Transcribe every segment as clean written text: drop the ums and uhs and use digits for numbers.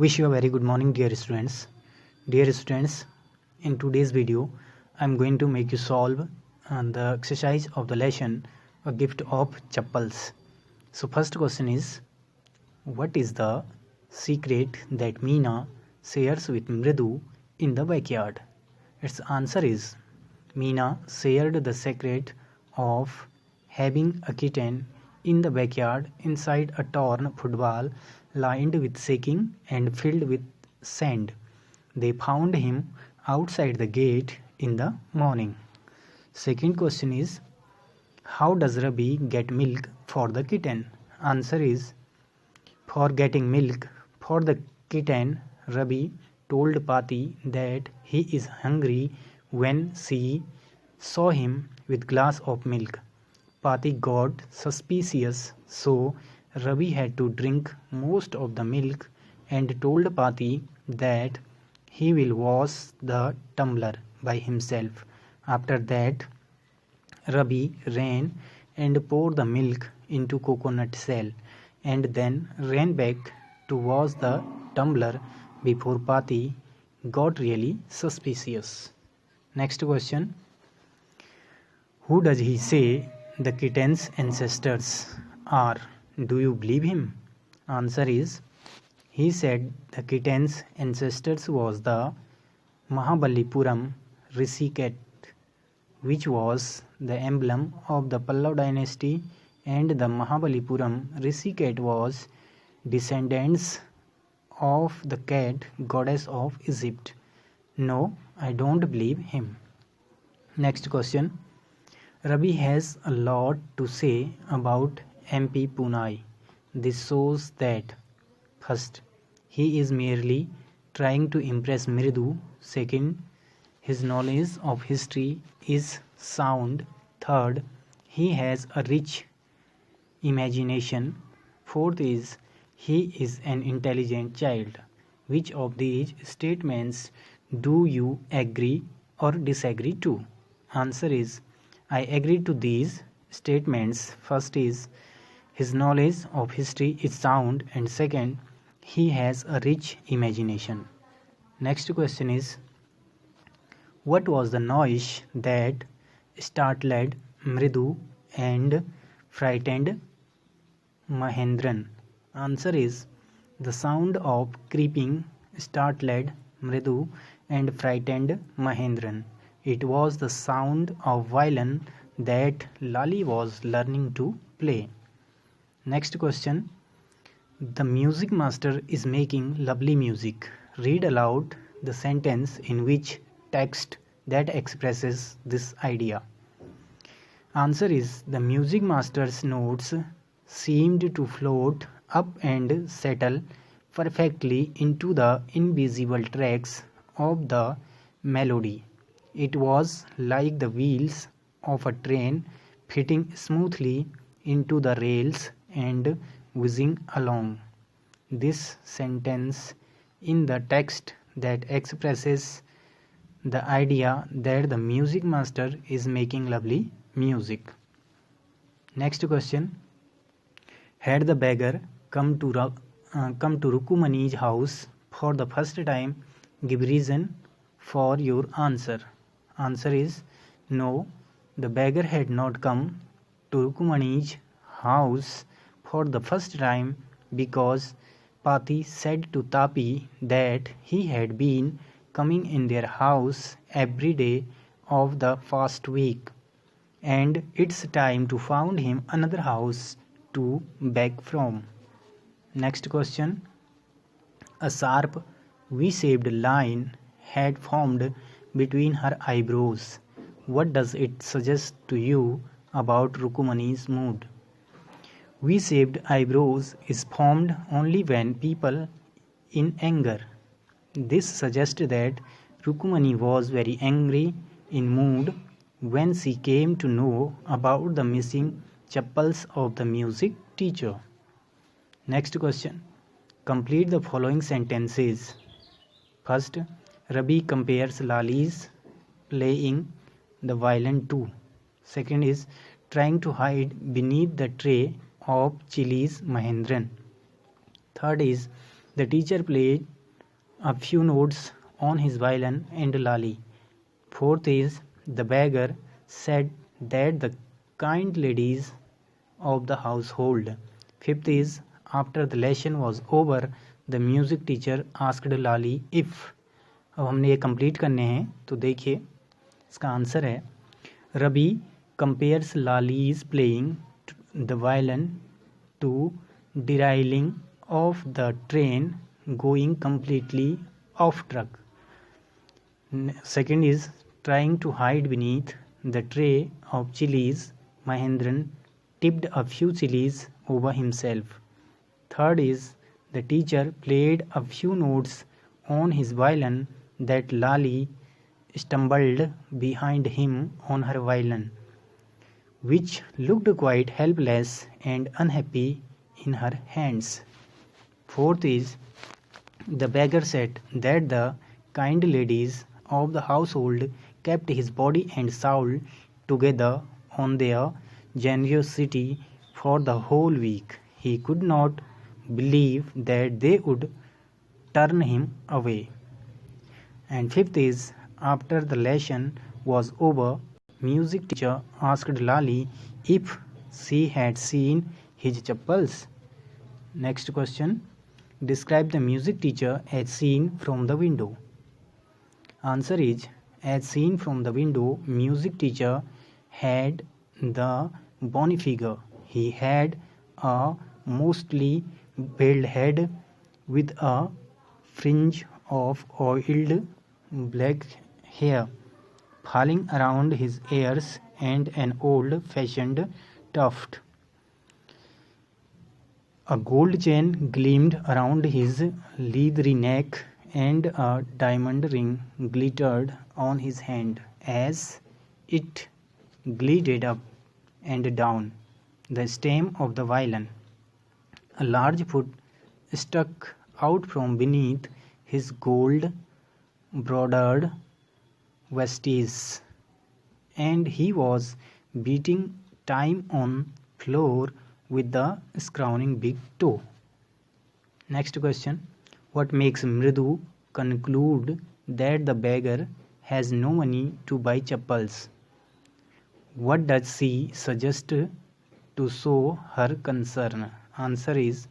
Wish you a very good morning, dear students. In today's video I'm going to make you solve the exercise of the lesson a gift of chapples. So first question is, what is the secret that Meena shares with Mridu in the backyard? Its answer is, Meena shared the secret of having a kitten in the backyard inside a torn football lined with sacking and filled with sand. They found him outside the gate in the morning. Second question is, how does Rabi get milk for the kitten? Answer is, for getting milk for the kitten, Rabi told Pati that he is hungry when she saw him with glass of milk. Pati got suspicious, so Rabi had to drink most of the milk and told Pati that he will wash the tumbler by himself. After that, Rabi ran and poured the milk into coconut shell and then ran back to wash the tumbler before Pati got really suspicious. Next question. Who does he say the kitten's ancestors are? Do you believe him? Answer is, he said the kitten's ancestors was the Mahabalipuram Rishi cat, which was the emblem of the Pallava dynasty, and the Mahabalipuram Rishi cat was descendants of the cat goddess of Egypt. No, I don't believe him. Next question. Rabi has a lot to say about MP Punai. This shows that, first, he is merely trying to impress Mridu. Second, his knowledge of history is sound. Third, he has a rich imagination. Fourth is, he is an intelligent child. Which of these statements do you agree or disagree to? Answer is, I agree to these statements. First is, his knowledge of history is sound, and second, he has a rich imagination. Next question is, what was the noise that startled Mridu and frightened Mahendran? Answer is, the sound of creeping startled Mridu and frightened Mahendran. It was the sound of violin that Lali was learning to play. Next question. The music master is making lovely music. Read aloud the sentence in which text that expresses this idea. Answer is, the music master's notes seemed to float up and settle perfectly into the invisible tracks of the melody. It was like the wheels of a train fitting smoothly into the rails and whizzing along. This sentence in the text that expresses the idea that the music master is making lovely music. Next question. Had the beggar come to Rukumani's house for the first time? Give reason for your answer. Answer is, no, the beggar had not come to Rukumani's house for the first time because Pati said to Tapi that he had been coming in their house every day of the first week, and it's time to find him another house to beg from. Next question. A sharp V-shaped line had formed between her eyebrows. What does it suggest to you about Rukumani's mood? V-shaped eyebrows is formed only when people in anger. This suggests that Rukumani was very angry in mood when she came to know about the missing chapples of the music teacher. Next question. Complete the following sentences. First, Rabi compares Lali's playing the violin to. Second is, trying to hide beneath the tray of chilies Mahendran. Third is, The teacher played a few notes on his violin and lali. Fourth is the beggar said that the kind ladies of the household. Fifth is after the lesson was over, the music teacher asked Lali if. अब हमने ये complete करने हैं तो देखिए इसका answer है Ravi compares Lali's playing the violin to derailing of the train going completely off track. Second is trying to hide beneath the tray of chilies. Mahendran tipped a few chilies over himself. Third is the teacher played a few notes on his violin that Lali stumbled behind him on her violin, which looked quite helpless and unhappy in her hands. Fourth is the beggar said that the kind ladies of the household kept his body and soul together on their generosity for the whole week. He could not believe that they would turn him away. And fifth is after the lesson was over, music teacher asked Lali if she had seen his chappals. Next question. Describe the music teacher as seen from the window. Answer is as seen from the window, music teacher had the bony figure. He had a mostly bald head with a fringe of oiled black hair falling around his ears and an old-fashioned tuft. A gold chain gleamed around his leathery neck and a diamond ring glittered on his hand as it glided up and down the stem of the violin. A large foot stuck out from beneath his gold broidered vesties, and he was beating time on floor with the scrawling big toe. Next question. What makes Mridu conclude that the beggar has no money to buy chappals? What does she suggest to show her concern? Answer is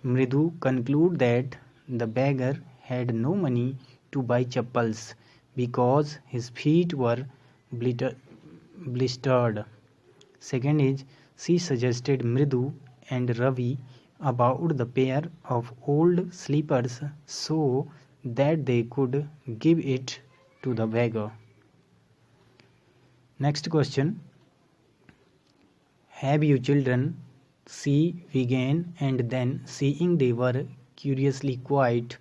Mridu conclude that the beggar had no money to buy chappals because his feet were blistered. Second is she suggested Mridu and Ravi about the pair of old slippers so that they could give it to the beggar. Next question. Have you children? She began, and then, seeing they were curiously quiet,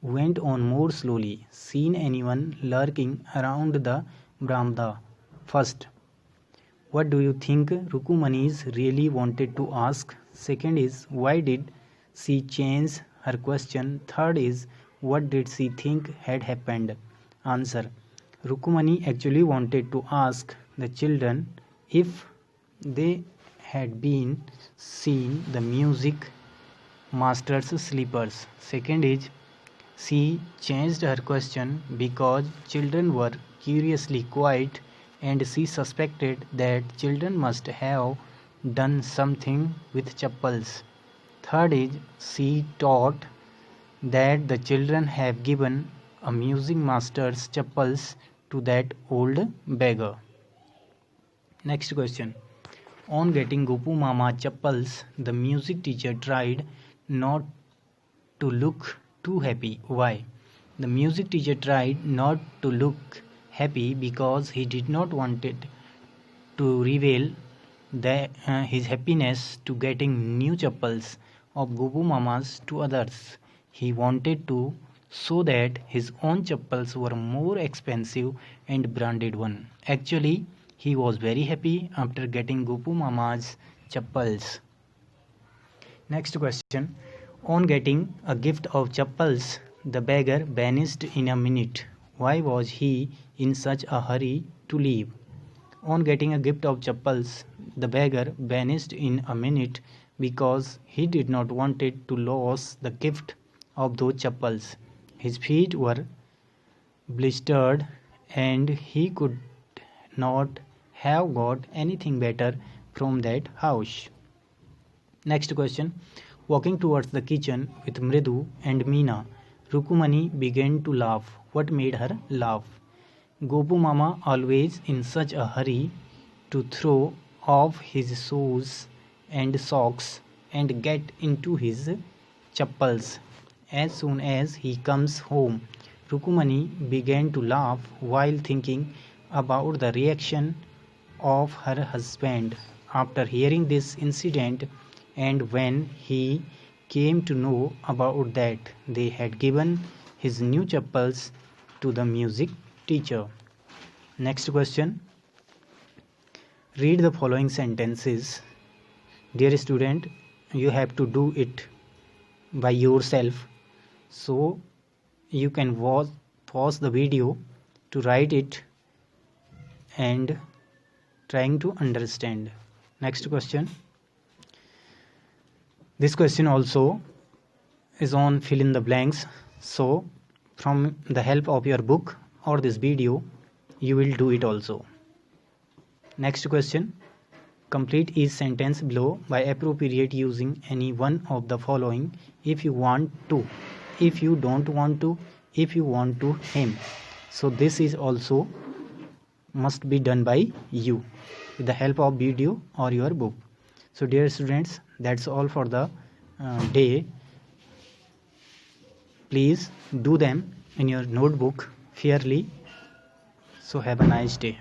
went on more slowly. Seen anyone lurking around the veranda? First, what do you think Rukumanis really wanted to ask? Second is, why did she change her question? Third is, what did she think had happened? Answer. Rukumani actually wanted to ask the children if they had been seen the music master's slippers. Second is, she changed her question because children were curiously quiet and she suspected that children must have done something with chappals. Third is, she thought that the children have given a music master's chappals to that old beggar. Next question. On getting Gopu Mama chappals, the music teacher tried not to look too happy. Why? The music teacher tried not to look happy because he did not want it to reveal his happiness to getting new chappals of Gopu Mamas to others. He wanted to show that his own chappals were more expensive and branded one. Actually, he was very happy after getting Gopu Mama's chappals. Next question. On getting a gift of chappals, the beggar vanished in a minute. Why was he in such a hurry to leave? On getting a gift of chappals, the beggar vanished in a minute because he did not want to lose the gift of those chappals. His feet were blistered, and he could not have got anything better from that house. Next question. Walking towards the kitchen with Mridu and Meena, Rukumani began to laugh. What made her laugh? Gopu Mama, always in such a hurry to throw off his shoes and socks and get into his chappals as soon as he comes home. Rukumani began to laugh while thinking about the reaction of her husband after hearing this incident, and when he came to know about that they had given his new chappals to the music teacher. Next question. Read the following sentences. Dear student, you have to do it by yourself, so you can pause the video to write it and trying to understand. Next question. This question also is on fill in the blanks, so from the help of your book or this video you will do it also. Next question. Complete each sentence below by appropriate using any one of the following if you want to, if you don't want to, if you want to him. So this is also must be done by you with the help of video or your book. So dear students, that's all for the day. Please do them in your notebook fairly. So have a nice day.